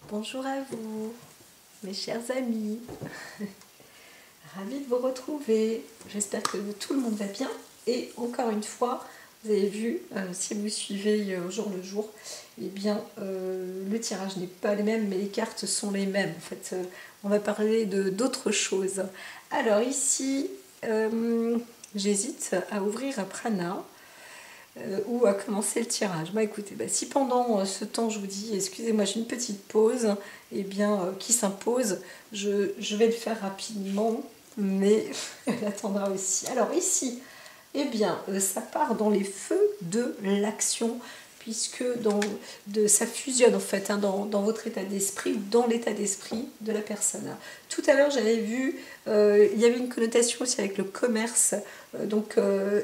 Bonjour à vous, mes chers amis. Ravie de vous retrouver. J'espère que tout le monde va bien. Et encore une fois, vous avez vu, si vous suivez au jour le jour, eh bien, le tirage n'est pas le même, mais les cartes sont les mêmes. En fait, on va parler d'autres choses. Alors ici, j'hésite à ouvrir un prana. Ou à commencer le tirage. Bah écoutez, si pendant ce temps je vous dis excusez-moi j'ai une petite pause, et bien qui s'impose, je vais le faire rapidement, mais elle attendra aussi. Alors ici, eh bien ça part dans les feux de l'action, puisque ça fusionne en fait dans votre état d'esprit ou dans l'état d'esprit de la personne. Tout à l'heure j'avais vu, il y avait une connotation aussi avec le commerce, donc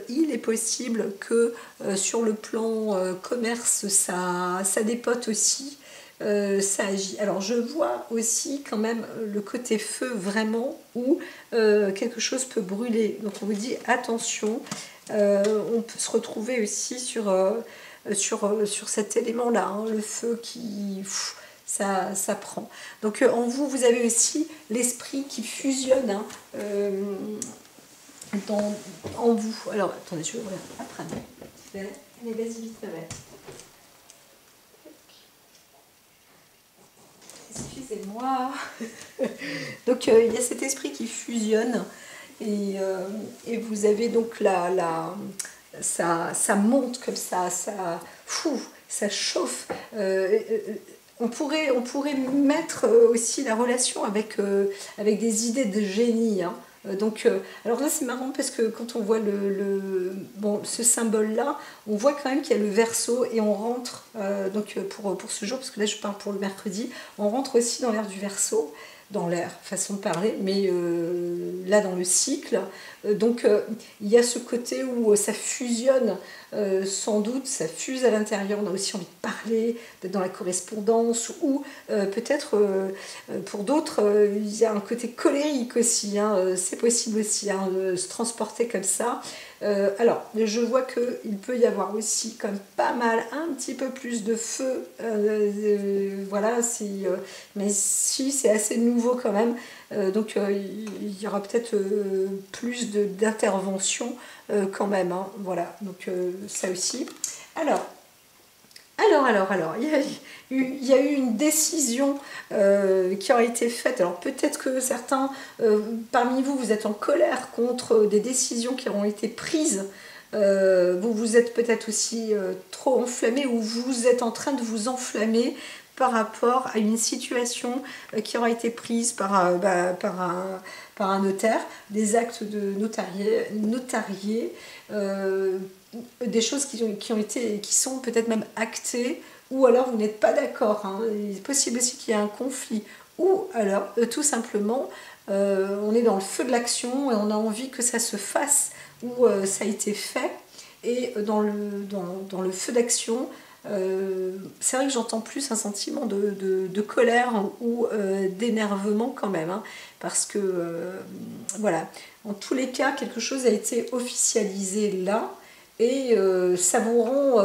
il est possible que sur le plan commerce ça dépote aussi, ça agit. Alors je vois aussi quand même le côté feu vraiment où quelque chose peut brûler, donc on vous dit attention, on peut se retrouver aussi sur cet élément-là, hein, le feu qui... ça prend. Donc en vous, vous avez aussi l'esprit qui fusionne hein, en vous. Alors, attendez, je vais ouvrir après. Allez, vas-y vite, ma belle. Excusez-moi. Donc il y a cet esprit qui fusionne et vous avez donc ça monte comme ça chauffe. On pourrait mettre aussi la relation avec des idées de génie. Hein. Alors là c'est marrant parce que quand on voit ce symbole-là, on voit quand même qu'il y a le Verseau et on rentre, pour ce jour, parce que là je parle pour le mercredi, on rentre aussi dans l'ère du Verseau, dans l'air, façon de parler, mais là dans le cycle. Il y a ce côté où ça fusionne, sans doute, ça fuse à l'intérieur, on a aussi envie de parler, d'être dans la correspondance, ou peut-être pour d'autres, il y a un côté colérique aussi, hein, c'est possible aussi hein, de se transporter comme ça. Alors, je vois qu'il peut y avoir aussi comme pas mal, un petit peu plus de feu, voilà, mais si c'est assez nouveau quand même, il y aura peut-être plus d'intervention quand même, hein, voilà, donc ça aussi. Alors, il y a eu une décision qui a été faite. Alors peut-être que certains parmi vous, vous êtes en colère contre des décisions qui ont été prises. Vous êtes peut-être aussi trop enflammé ou vous êtes en train de vous enflammer par rapport à une situation qui aura été prise par un notaire, des actes de notariés, des choses qui sont peut-être même actées, ou alors vous n'êtes pas d'accord. Hein. Il est possible aussi qu'il y ait un conflit, ou alors tout simplement on est dans le feu de l'action et on a envie que ça se fasse, ou ça a été fait, et dans le feu d'action, c'est vrai que j'entends plus un sentiment de colère ou d'énervement quand même, hein, parce que voilà, en tous les cas, quelque chose a été officialisé là, et ça vous rend...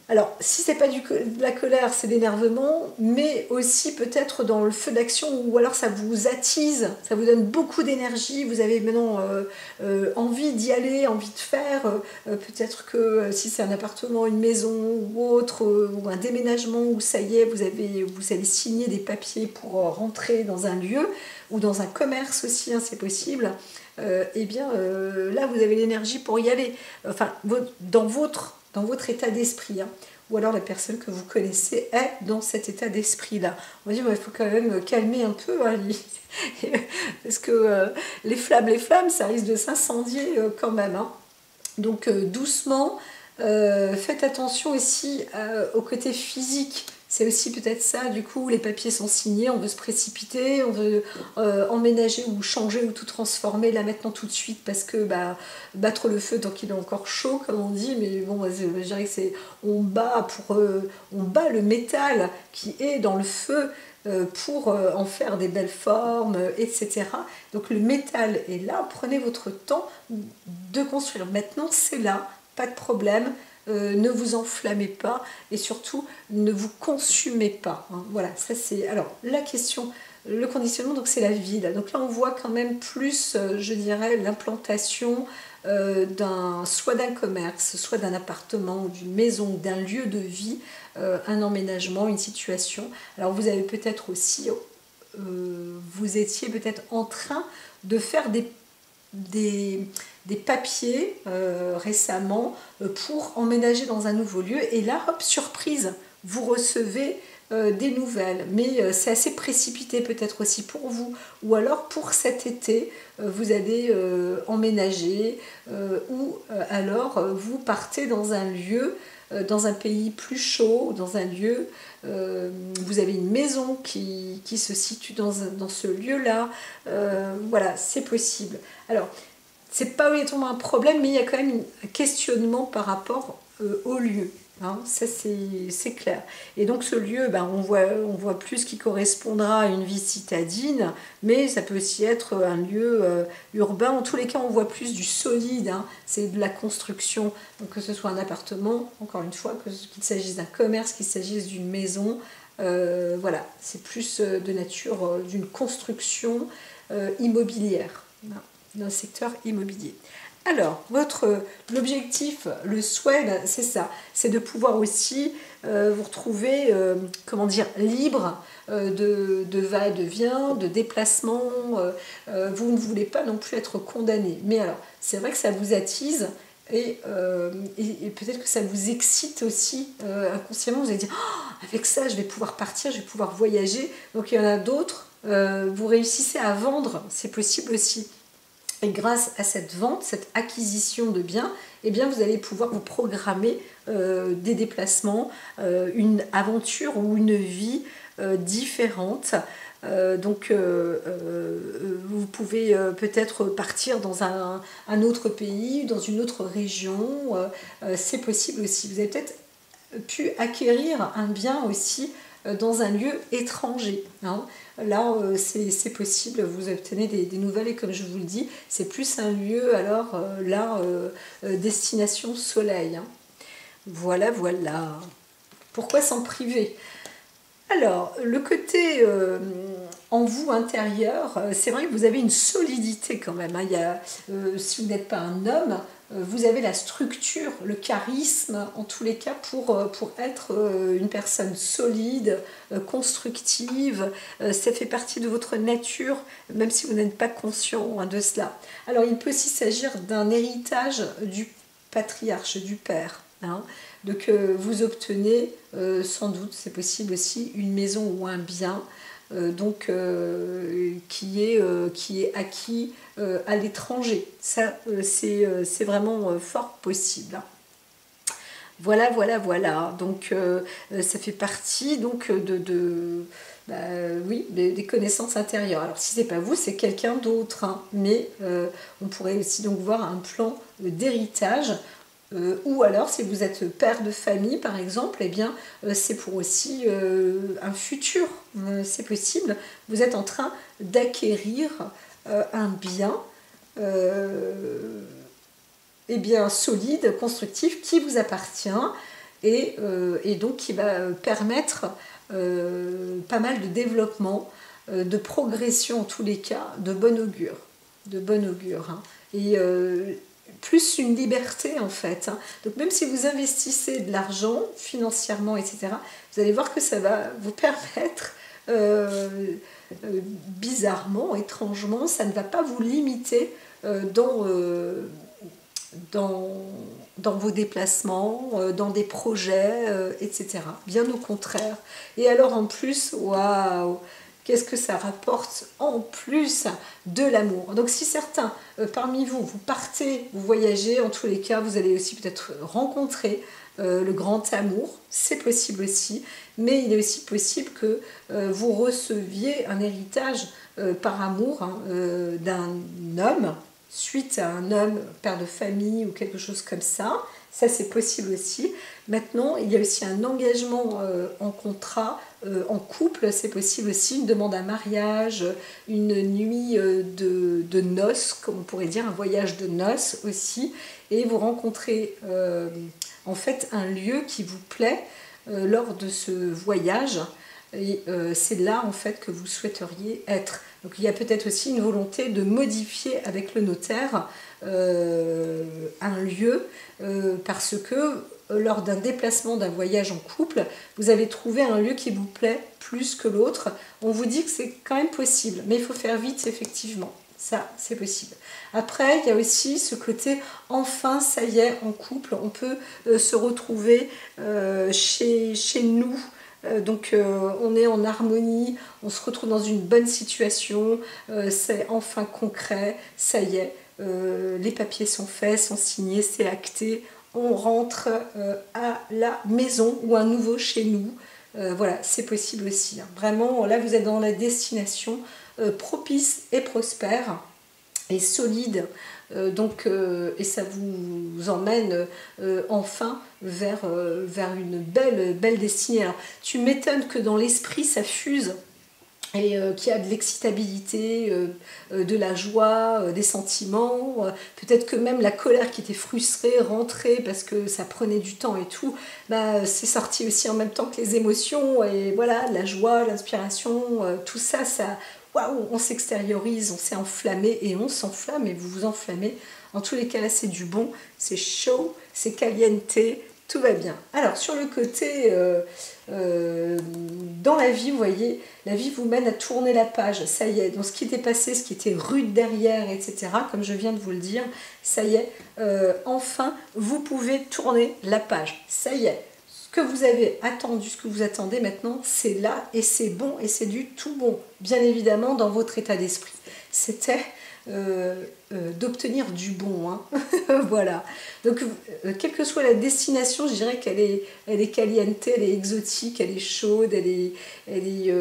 alors, si c'est pas de la colère, c'est l'énervement, mais aussi peut-être dans le feu d'action, ou alors ça vous attise, ça vous donne beaucoup d'énergie, vous avez maintenant envie d'y aller, envie de faire, peut-être que si c'est un appartement, une maison ou autre, ou un déménagement, où ça y est, vous allez signer des papiers pour rentrer dans un lieu, ou dans un commerce aussi, hein, c'est possible. Là vous avez l'énergie pour y aller, enfin dans votre état d'esprit, hein. Ou alors la personne que vous connaissez est dans cet état d'esprit là. On va dire il faut quand même calmer un peu, hein, parce que les flammes ça risque de s'incendier quand même, hein. Donc doucement, faites attention aussi au côté physique. C'est aussi peut-être ça, du coup, les papiers sont signés, on veut se précipiter, on veut emménager ou changer ou tout transformer là maintenant tout de suite, parce que battre le feu tant qu'il est encore chaud, comme on dit, mais bon, je dirais que c'est on bat le métal qui est dans le feu pour en faire des belles formes, etc. Donc le métal est là, prenez votre temps de construire. Maintenant c'est là, pas de problème. ne vous enflammez pas et surtout ne vous consumez pas. Hein. Voilà, ça c'est... Alors, la question, le conditionnement, donc c'est la ville. Donc là, on voit quand même plus, je dirais, l'implantation soit d'un commerce, soit d'un appartement, d'une maison, d'un lieu de vie, un emménagement, une situation. Alors, vous avez peut-être aussi... vous étiez peut-être en train de faire des papiers récemment pour emménager dans un nouveau lieu et là, hop, surprise, vous recevez des nouvelles, mais c'est assez précipité peut-être aussi pour vous, ou alors pour cet été, vous allez emménager, ou alors vous partez dans un lieu, dans un pays plus chaud, dans un lieu, vous avez une maison qui se situe dans ce lieu-là, voilà, c'est possible. Alors, c'est pas obligatoirement un problème, mais il y a quand même un questionnement par rapport au lieu. Hein, ça c'est clair. Et donc ce lieu, ben, on voit plus qui correspondra à une vie citadine, mais ça peut aussi être un lieu urbain. En tous les cas, on voit plus du solide, hein, c'est de la construction. Donc que ce soit un appartement, encore une fois, qu'il s'agisse d'un commerce, qu'il s'agisse d'une maison, voilà, c'est plus de nature d'une construction immobilière, hein, d'un secteur immobilier. Alors, l'objectif, le souhait, c'est ça, c'est de pouvoir aussi vous retrouver, comment dire, libre de va-et-vient, de déplacement. Vous ne voulez pas non plus être condamné. Mais alors, c'est vrai que ça vous attise et peut-être que ça vous excite aussi inconsciemment. Vous allez dire, oh, avec ça, je vais pouvoir partir, je vais pouvoir voyager. Donc, il y en a d'autres, vous réussissez à vendre, c'est possible aussi. Et grâce à cette vente, cette acquisition de biens, eh bien vous allez pouvoir vous programmer des déplacements, une aventure ou une vie différente. Donc vous pouvez peut-être partir dans un autre pays, dans une autre région, c'est possible aussi. Vous avez peut-être pu acquérir un bien aussi dans un lieu étranger. Hein. Là, c'est possible, vous obtenez des nouvelles et comme je vous le dis, c'est plus un lieu, alors là, destination soleil. Hein. Voilà, voilà. Pourquoi s'en priver? Alors, le côté en vous intérieur, c'est vrai que vous avez une solidité quand même. Hein. Si vous n'êtes pas un homme, vous avez la structure, le charisme, en tous les cas, pour être une personne solide, constructive. Ça fait partie de votre nature, même si vous n'êtes pas conscient de cela. Alors, il peut aussi s'agir d'un héritage du patriarche, du père. Hein. Donc, vous obtenez, sans doute, c'est possible aussi, une maison ou un bien qui est acquis à l'étranger. Ça, c'est vraiment fort possible. Voilà, voilà, voilà. Donc, ça fait partie donc, oui, des connaissances intérieures. Alors, si ce n'est pas vous, c'est quelqu'un d'autre. Hein. Mais on pourrait aussi donc voir un plan d'héritage. Ou alors, si vous êtes père de famille, par exemple, eh bien, c'est pour aussi un futur. C'est possible. Vous êtes en train d'acquérir un bien eh bien, solide, constructif, qui vous appartient et donc qui va permettre pas mal de développement, de progression en tous les cas, de bon augure. De bon augure. Hein. Et plus une liberté en fait. Hein. Donc même si vous investissez de l'argent financièrement, etc., vous allez voir que ça va vous permettre, bizarrement, étrangement, ça ne va pas vous limiter dans vos déplacements, dans des projets, etc. Bien au contraire. Et alors en plus, waouh, qu'est-ce que ça rapporte en plus de l'amour. Donc si certains parmi vous, vous partez, vous voyagez, en tous les cas, vous allez aussi peut-être rencontrer le grand amour, c'est possible aussi, mais il est aussi possible que vous receviez un héritage par amour hein, d'un homme, suite à un homme, père de famille ou quelque chose comme ça. Ça, c'est possible aussi. Maintenant, il y a aussi un engagement en contrat, en couple, c'est possible aussi, une demande à mariage, une nuit de noces, comme on pourrait dire, un voyage de noces aussi. Et vous rencontrez en fait un lieu qui vous plaît lors de ce voyage. Et c'est là en fait que vous souhaiteriez être. Donc il y a peut-être aussi une volonté de modifier avec le notaire un lieu parce que lors d'un déplacement, d'un voyage en couple, vous avez trouvé un lieu qui vous plaît plus que l'autre. On vous dit que c'est quand même possible, mais il faut faire vite effectivement. Ça, c'est possible. Après, il y a aussi ce côté, enfin, ça y est, en couple, on peut se retrouver chez nous. Donc on est en harmonie, on se retrouve dans une bonne situation, c'est enfin concret, ça y est, les papiers sont faits, sont signés, c'est acté, on rentre à la maison ou à nouveau chez nous. Voilà, c'est possible aussi. Hein. Vraiment, là vous êtes dans la destination propice et prospère et solide. Et ça vous emmène enfin vers une belle destinée. Alors, tu m'étonnes que dans l'esprit ça fuse et qu'il y a de l'excitabilité, de la joie, des sentiments, peut-être que même la colère qui était frustrée, rentrée parce que ça prenait du temps et tout, bah, c'est sorti aussi en même temps que les émotions et voilà, la joie, l'inspiration, tout ça, waouh, on s'extériorise, on s'est enflammé et on s'enflamme et vous vous enflammez. En tous les cas, là, c'est du bon, c'est chaud, c'est caliente, tout va bien. Alors, sur le côté, dans la vie, vous voyez, la vie vous mène à tourner la page. Ça y est, dans ce qui était passé, ce qui était rude derrière, etc., comme je viens de vous le dire, ça y est, enfin, vous pouvez tourner la page. Ça y est. Ce que vous avez attendu, ce que vous attendez maintenant, c'est là et c'est bon et c'est du tout bon. Bien évidemment, dans votre état d'esprit. C'était d'obtenir du bon. Hein. Voilà. Donc, quelle que soit la destination, je dirais qu'elle est caliente, elle est exotique, elle est chaude, elle est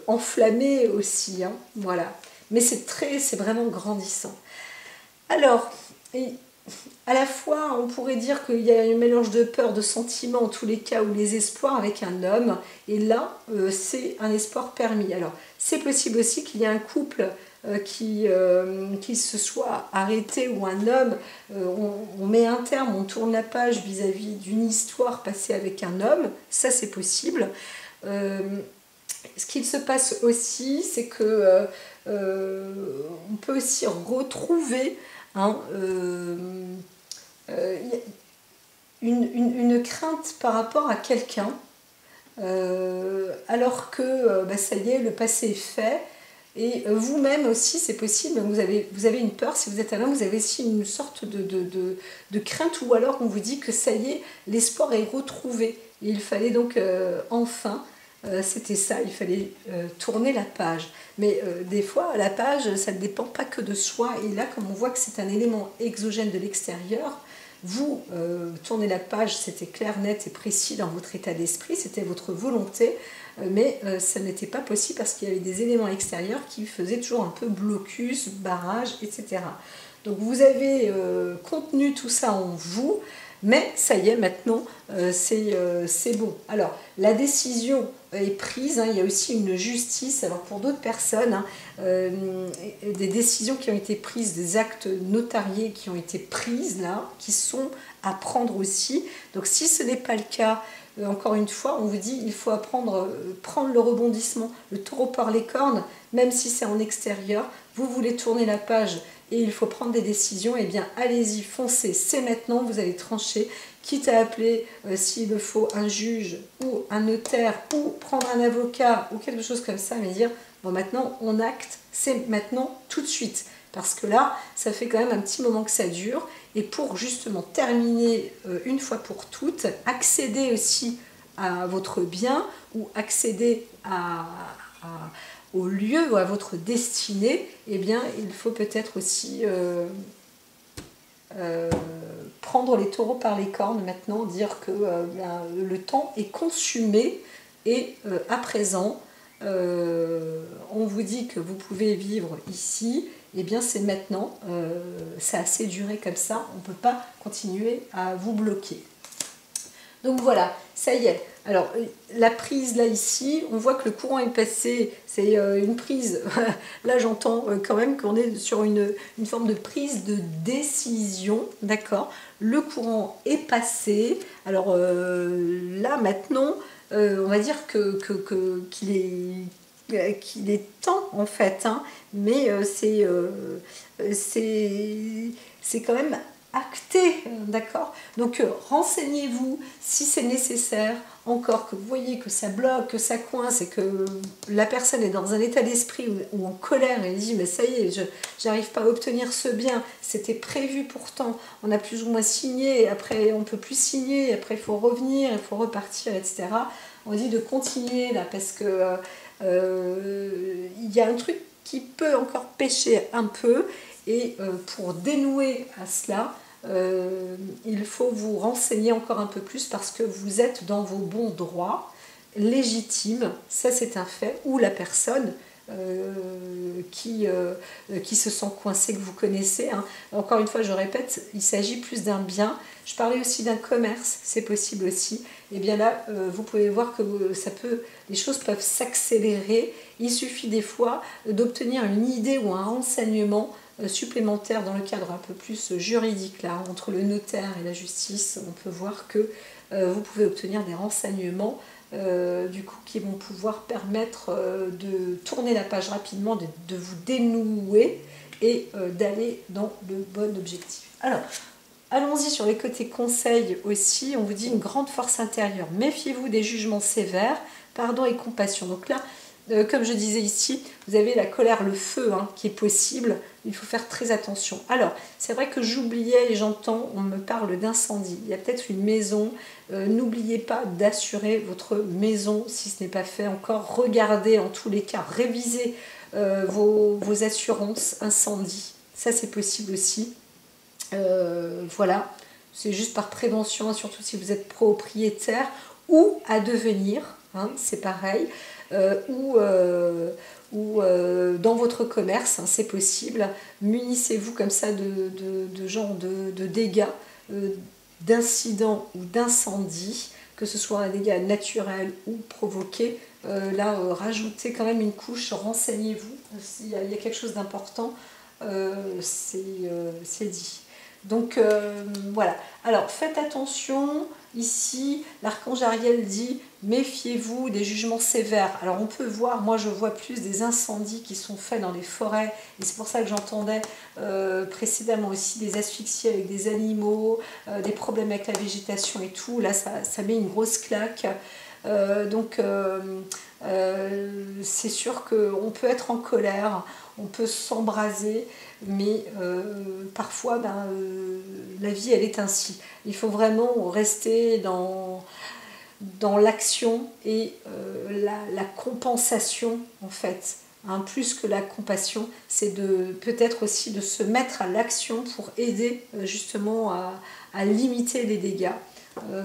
enflammée aussi. Hein. Voilà. Mais c'est vraiment grandissant. Alors, à la fois, on pourrait dire qu'il y a un mélange de peur, de sentiments, en tous les cas, ou les espoirs avec un homme. Et là, c'est un espoir permis. Alors, c'est possible aussi qu'il y ait un couple qui se soit arrêté ou un homme, on met un terme, on tourne la page vis-à-vis d'une histoire passée avec un homme. Ça, c'est possible. Ce qu'il se passe aussi, c'est que on peut aussi retrouver une crainte par rapport à quelqu'un, alors que ça y est, le passé est fait. Et vous-même aussi, c'est possible, vous avez une peur, si vous êtes un homme, vous avez aussi une sorte de crainte, ou alors on vous dit que ça y est, l'espoir est retrouvé. Et il fallait donc enfin, c'était ça, il fallait tourner la page. Mais des fois, la page, ça ne dépend pas que de soi. Et là, comme on voit que c'est un élément exogène de l'extérieur, vous tournez la page, c'était clair, net et précis dans votre état d'esprit, c'était votre volonté, mais ça n'était pas possible parce qu'il y avait des éléments extérieurs qui faisaient toujours un peu blocus, barrage, etc. Donc vous avez contenu tout ça en vous, mais ça y est, maintenant, c'est bon. Alors, la décision est prise, hein, il y a aussi une justice. Alors, pour d'autres personnes, hein, des décisions qui ont été prises, des actes notariés qui ont été prises, là, qui sont à prendre aussi. Donc, si ce n'est pas le cas, encore une fois, on vous dit il faut apprendre, prendre le rebondissement, le taureau par les cornes, même si c'est en extérieur. Vous voulez tourner la page et il faut prendre des décisions, eh bien allez-y, foncez, c'est maintenant, vous allez trancher, quitte à appeler, s'il le faut, un juge ou un notaire, ou prendre un avocat, ou quelque chose comme ça, mais dire, bon maintenant on acte, c'est maintenant tout de suite. Parce que là, ça fait quand même un petit moment que ça dure, et pour justement terminer une fois pour toutes, accéder aussi à votre bien, ou accéder au lieu ou à votre destinée, eh bien, il faut peut-être aussi prendre les taureaux par les cornes maintenant, dire que le temps est consumé et à présent, on vous dit que vous pouvez vivre ici, eh bien c'est maintenant, ça a assez duré comme ça, on ne peut pas continuer à vous bloquer. Donc voilà, ça y est, Alors, la prise, là, ici, on voit que le courant est passé, c'est une prise, là j'entends quand même qu'on est sur une forme de prise de décision, d'accord? Le courant est passé, alors là, maintenant, on va dire qu'il est temps, en fait, hein, mais c'est quand même acté, d'accord? Donc renseignez-vous si c'est nécessaire, encore que vous voyez que ça bloque, que ça coince et que la personne est dans un état d'esprit ou en colère et elle dit mais ça y est, je n'arrive pas à obtenir ce bien, c'était prévu pourtant, on a plus ou moins signé, après on peut plus signer, après il faut revenir, il faut repartir, etc. On dit de continuer là parce que il y a un truc qui peut encore pêcher un peu et pour dénouer à cela, il faut vous renseigner encore un peu plus parce que vous êtes dans vos bons droits légitimes, ça c'est un fait, ou la personne qui se sent coincée que vous connaissez. Hein. Encore une fois, je répète, il s'agit plus d'un bien. Je parlais aussi d'un commerce, c'est possible aussi. Et bien là, vous pouvez voir que les choses peuvent s'accélérer. Il suffit des fois d'obtenir une idée ou un renseignement supplémentaire dans le cadre un peu plus juridique, là, entre le notaire et la justice. On peut voir que vous pouvez obtenir des renseignements du coup, qui vont pouvoir permettre de tourner la page rapidement, de vous dénouer et d'aller dans le bon objectif. Alors, allons-y sur les côtés conseils aussi. On vous dit une grande force intérieure. Méfiez-vous des jugements sévères, pardon et compassion. Donc là, comme je disais ici, vous avez la colère, le feu hein, qui est possible. Il faut faire très attention. Alors, c'est vrai que j'oubliais et j'entends, on me parle d'incendie. Il y a peut-être une maison. N'oubliez pas d'assurer votre maison si ce n'est pas fait encore. Regardez en tous les cas, révisez vos assurances incendie. Ça, c'est possible aussi. Voilà, c'est juste par prévention, surtout si vous êtes propriétaire ou à devenir, hein, c'est pareil, ou dans votre commerce, hein, c'est possible. Munissez-vous comme ça de genre de dégâts, d'incidents ou d'incendies, que ce soit un dégât naturel ou provoqué. Là, rajoutez quand même une couche, renseignez-vous, s'il y a quelque chose d'important, c'est dit. Donc voilà, alors faites attention, ici l'archange Ariel dit méfiez-vous des jugements sévères. Alors on peut voir, moi je vois plus des incendies qui sont faits dans les forêts, et c'est pour ça que j'entendais précédemment aussi des asphyxies avec des animaux, des problèmes avec la végétation et tout, là ça met une grosse claque. C'est sûr qu'on peut être en colère, on peut s'embraser, mais parfois la vie elle est ainsi. Il faut vraiment rester dans l'action et la compensation en fait. Hein, plus que la compassion, c'est peut-être aussi de se mettre à l'action pour aider justement à limiter les dégâts.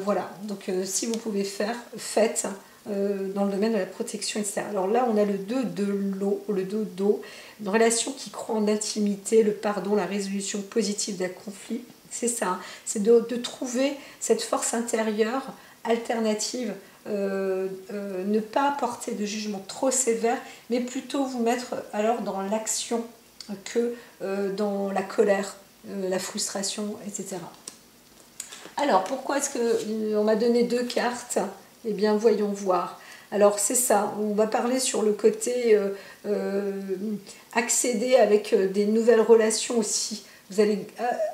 Voilà, donc si vous pouvez faire, faites dans le domaine de la protection, etc. Alors là, on a le 2 de l'eau, le 2 d'eau, une relation qui croit en l'intimité, le pardon, la résolution positive d'un conflit. C'est ça, hein, c'est de trouver cette force intérieure alternative, ne pas apporter de jugement trop sévère, mais plutôt vous mettre alors dans l'action que dans la colère, la frustration, etc. Alors, pourquoi est-ce qu'on m'a donné 2 cartes? Eh bien, voyons voir. Alors, c'est ça, on va parler sur le côté accéder avec des nouvelles relations aussi. Vous allez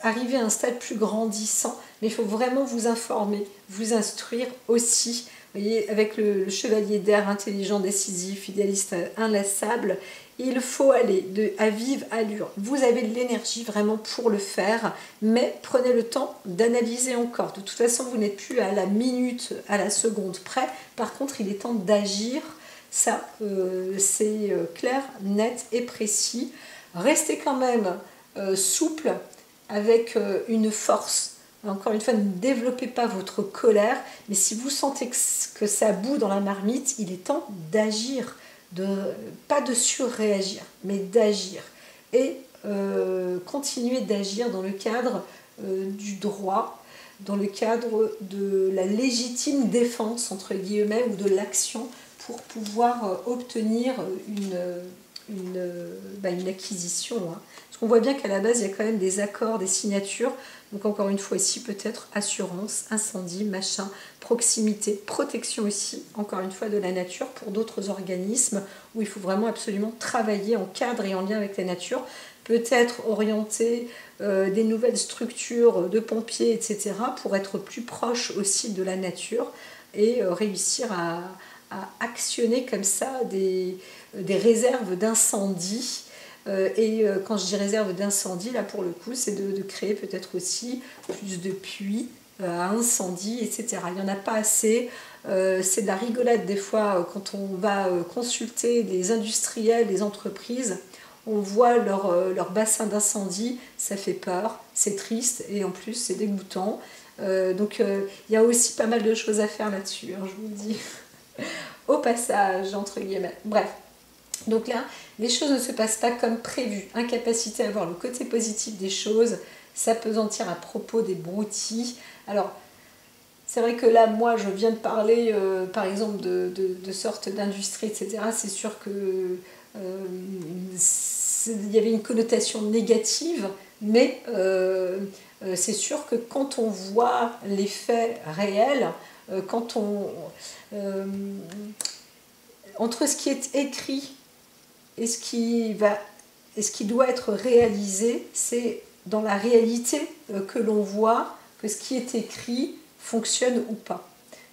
arriver à un stade plus grandissant, mais il faut vraiment vous informer, vous instruire aussi. Vous voyez, avec le chevalier d'air, intelligent, décisif, idéaliste, inlassable, il faut aller à vive allure. Vous avez de l'énergie vraiment pour le faire, mais prenez le temps d'analyser encore. De toute façon, vous n'êtes plus à la minute, à la seconde près. Par contre, il est temps d'agir. Ça, c'est clair, net et précis. Restez quand même souple, avec une force. Encore une fois, ne développez pas votre colère, mais si vous sentez que ça bout dans la marmite, il est temps d'agir, pas de surréagir, mais d'agir. Et continuer d'agir dans le cadre du droit, dans le cadre de la légitime défense, entre guillemets, ou de l'action pour pouvoir obtenir une acquisition. Hein. Parce qu'on voit bien qu'à la base, il y a quand même des accords, des signatures. Donc encore une fois ici, peut-être assurance, incendie, machin, proximité, protection aussi, encore une fois, de la nature pour d'autres organismes où il faut vraiment absolument travailler en cadre et en lien avec la nature. Peut-être orienter des nouvelles structures de pompiers, etc., pour être plus proche aussi de la nature et réussir à actionner comme ça des réserves d'incendie. Et quand je dis réserve d'incendie, là pour le coup, c'est de créer peut-être aussi plus de puits à incendie, etc. Il n'y en a pas assez. C'est de la rigolade des fois quand on va consulter les industriels, les entreprises. On voit leur bassin d'incendie, ça fait peur, c'est triste et en plus c'est dégoûtant. Donc il y a aussi pas mal de choses à faire là-dessus, hein, je vous le dis. Au passage, entre guillemets. Bref. Donc là, les choses ne se passent pas comme prévu. Incapacité à voir le côté positif des choses, s'apesantir à propos des broutilles. Alors, c'est vrai que là, moi, je viens de parler, par exemple, de sortes d'industrie, etc. C'est sûr que il y avait une connotation négative, mais c'est sûr que quand on voit les faits réels, quand on... entre ce qui est écrit et ce qui doit être réalisé, c'est dans la réalité que l'on voit que ce qui est écrit fonctionne ou pas.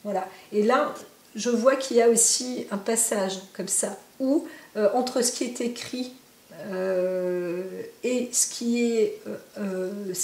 Voilà. Et là, je vois qu'il y a aussi un passage comme ça, où entre ce qui est écrit et ce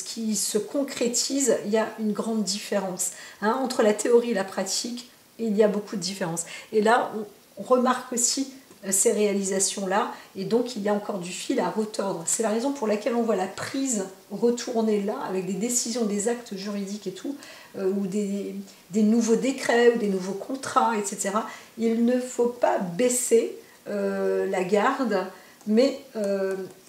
qui se concrétise, il y a une grande différence. Hein, entre la théorie et la pratique, il y a beaucoup de différences. Et là, on remarque aussi ces réalisations-là, et donc il y a encore du fil à retordre. C'est la raison pour laquelle on voit la prise retourner là, avec des décisions, des actes juridiques et tout, ou des nouveaux décrets, ou des nouveaux contrats, etc. Il ne faut pas baisser la garde, mais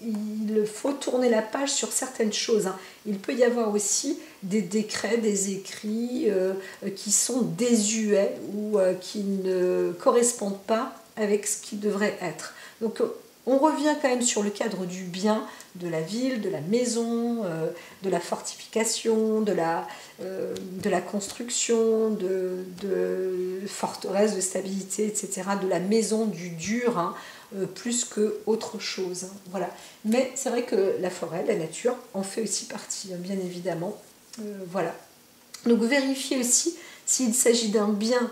il faut tourner la page sur certaines choses. Hein. Il peut y avoir aussi des décrets, des écrits qui sont désuets ou qui ne correspondent pas avec ce qui devrait être. Donc on revient quand même sur le cadre du bien, de la ville, de la maison, de la fortification, de la construction, de forteresse, de stabilité, etc., de la maison, du dur, hein, plus qu'autre chose. Hein, voilà. Mais c'est vrai que la forêt, la nature, en fait aussi partie, hein, bien évidemment. Voilà. Donc vérifiez aussi s'il s'agit d'un bien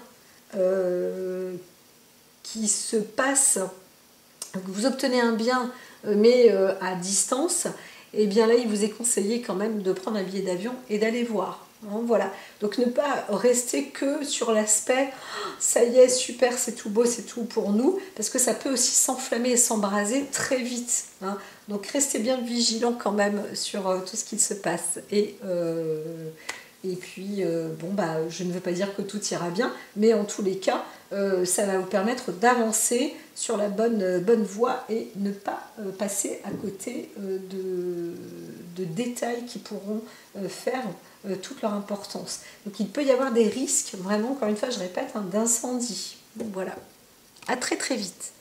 qui se passe, vous obtenez un bien mais à distance, et bien là il vous est conseillé quand même de prendre un billet d'avion et d'aller voir. Hein, voilà. Donc ne pas rester que sur l'aspect ça y est, super, c'est tout beau, c'est tout pour nous, parce que ça peut aussi s'enflammer et s'embraser très vite. Hein. Donc restez bien vigilant quand même sur tout ce qui se passe. Et puis, je ne veux pas dire que tout ira bien, mais en tous les cas, ça va vous permettre d'avancer sur la bonne voie et ne pas passer à côté de détails qui pourront faire toute leur importance. Donc il peut y avoir des risques, vraiment, encore une fois, je répète, hein, d'incendie. Donc voilà, à très très vite.